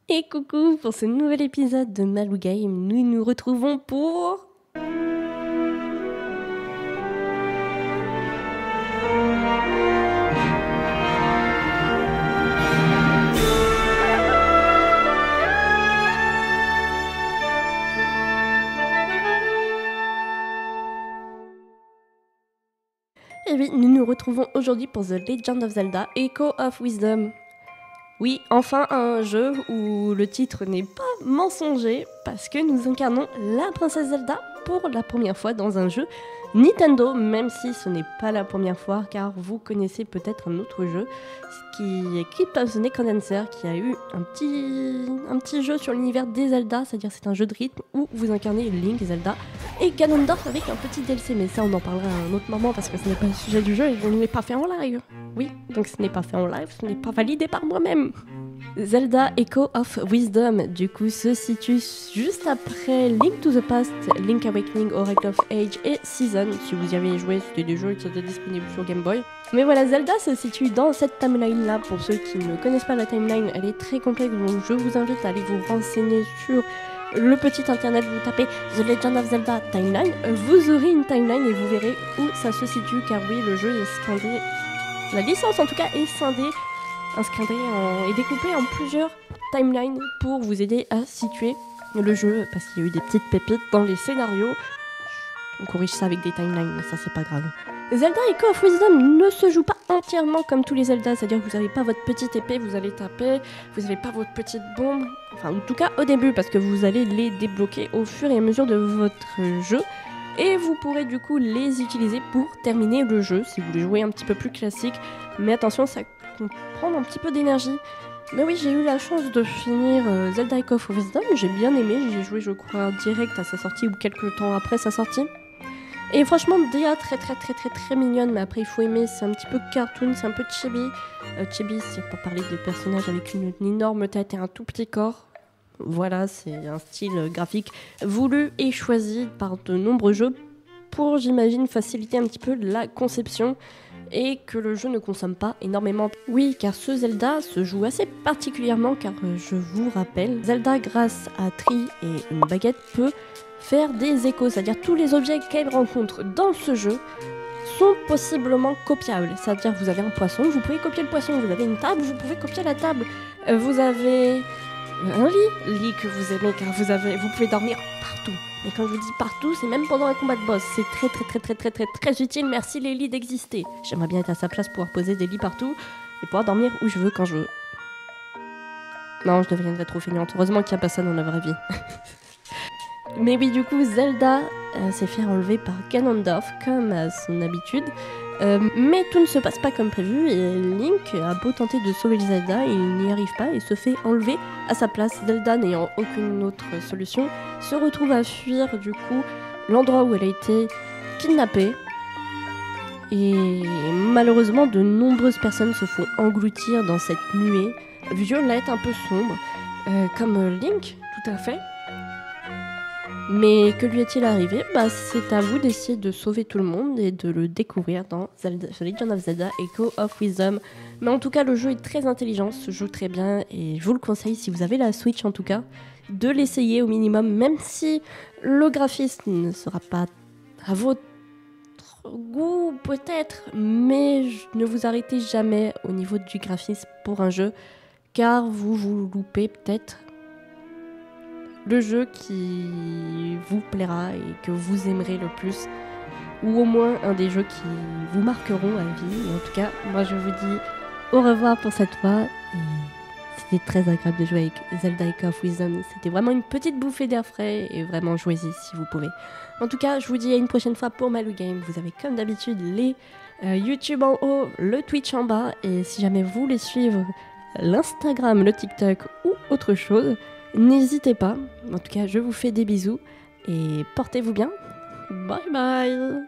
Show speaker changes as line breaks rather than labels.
Et coucou, pour ce nouvel épisode de Malou Game, nous nous retrouvons pour... Et oui, nous nous retrouvons aujourd'hui pour The Legend of Zelda Echo of Wisdom. Oui, enfin un jeu où le titre n'est pas mensonger parce que nous incarnons la princesse Zelda pour la première fois dans un jeu Nintendo, même si ce n'est pas la première fois car vous connaissez peut-être un autre jeu qui est Crypt of the Necrodancer qui a eu un petit jeu sur l'univers des Zelda, c'est-à-dire c'est un jeu de rythme où vous incarnez Link, Zelda et Ganondorf avec un petit DLC, mais ça on en parlera à un autre moment parce que ce n'est pas le sujet du jeu et je ne l'ai pas fait en live. Oui, donc ce n'est pas fait en live, ce n'est pas validé par moi-même. Zelda Echo of Wisdom, du coup, se situe juste après Link to the Past, Link Awakening, Oracle of Age et Season. Si vous y avez joué, c'était des jeux qui étaient disponibles sur Game Boy. Mais voilà, Zelda se situe dans cette timeline-là. Pour ceux qui ne connaissent pas la timeline, elle est très complexe, donc je vous invite à aller vous renseigner sur le petit internet, vous tapez The Legend of Zelda Timeline, vous aurez une timeline et vous verrez où ça se situe, car oui, le jeu est scindé, la licence en tout cas est scindée, est découpée en plusieurs timelines pour vous aider à situer le jeu, parce qu'il y a eu des petites pépites dans les scénarios. On corrige ça avec des timelines, mais ça c'est pas grave. Zelda Echo of Wisdom ne se joue pas entièrement comme tous les Zelda, c'est-à-dire que vous n'avez pas votre petite épée, vous allez taper, vous n'avez pas votre petite bombe, enfin en tout cas au début, parce que vous allez les débloquer au fur et à mesure de votre jeu, et vous pourrez du coup les utiliser pour terminer le jeu, si vous voulez jouer un petit peu plus classique, mais attention, ça peut prendre un petit peu d'énergie. Mais oui, j'ai eu la chance de finir Zelda Echo of Wisdom, j'ai bien aimé, j'ai joué je crois direct à sa sortie ou quelques temps après sa sortie. Et franchement, Dia très mignonne, mais après il faut aimer, c'est un petit peu cartoon, c'est un peu chibi. Chibi, c'est pour parler de personnages avec une énorme tête et un tout petit corps. Voilà, c'est un style graphique voulu et choisi par de nombreux jeux pour, j'imagine, faciliter un petit peu la conception et que le jeu ne consomme pas énormément. Oui, car ce Zelda se joue assez particulièrement, car je vous rappelle, Zelda, grâce à Tri et une baguette, peut faire des échos, c'est-à-dire tous les objets qu'elle rencontre dans ce jeu sont possiblement copiables. C'est-à-dire vous avez un poisson, vous pouvez copier le poisson, vous avez une table, vous pouvez copier la table, vous avez un lit que vous aimez car vous pouvez dormir partout. Et quand je vous dis partout, c'est même pendant un combat de boss, c'est très utile, merci les lits d'exister. J'aimerais bien être à sa place, pouvoir poser des lits partout et pouvoir dormir où je veux quand je veux. Non, je deviendrais trop feignante, heureusement qu'il n'y a pas ça dans la vraie vie. Mais oui, du coup, Zelda s'est fait enlever par Ganondorf, comme à son habitude. Mais tout ne se passe pas comme prévu, et Link a beau tenter de sauver Zelda, il n'y arrive pas et se fait enlever à sa place. Zelda, n'ayant aucune autre solution, se retrouve à fuir, du coup, l'endroit où elle a été kidnappée. Et malheureusement, de nombreuses personnes se font engloutir dans cette nuée violette, un peu sombre, comme Link, tout à fait. Mais que lui est-il arrivé ? C'est à vous d'essayer de sauver tout le monde et de le découvrir dans Zelda, The Legend of Zelda Echo of Wisdom. Mais en tout cas, le jeu est très intelligent, se joue très bien et je vous le conseille, si vous avez la Switch en tout cas, de l'essayer au minimum, même si le graphisme ne sera pas à votre goût peut-être, mais ne vous arrêtez jamais au niveau du graphisme pour un jeu, car vous loupez peut-être le jeu qui vous plaira et que vous aimerez le plus, ou au moins un des jeux qui vous marqueront à vie. Et en tout cas, moi je vous dis au revoir pour cette fois, et c'était très agréable de jouer avec Zelda Echo of Wisdom. C'était vraiment une petite bouffée d'air frais, et vraiment jouez-y si vous pouvez. En tout cas, je vous dis à une prochaine fois pour Malou Game. Vous avez comme d'habitude les YouTube en haut, le Twitch en bas, et si jamais vous voulez suivre l'Instagram, le TikTok ou autre chose, n'hésitez pas. En tout cas, je vous fais des bisous et portez-vous bien. Bye bye.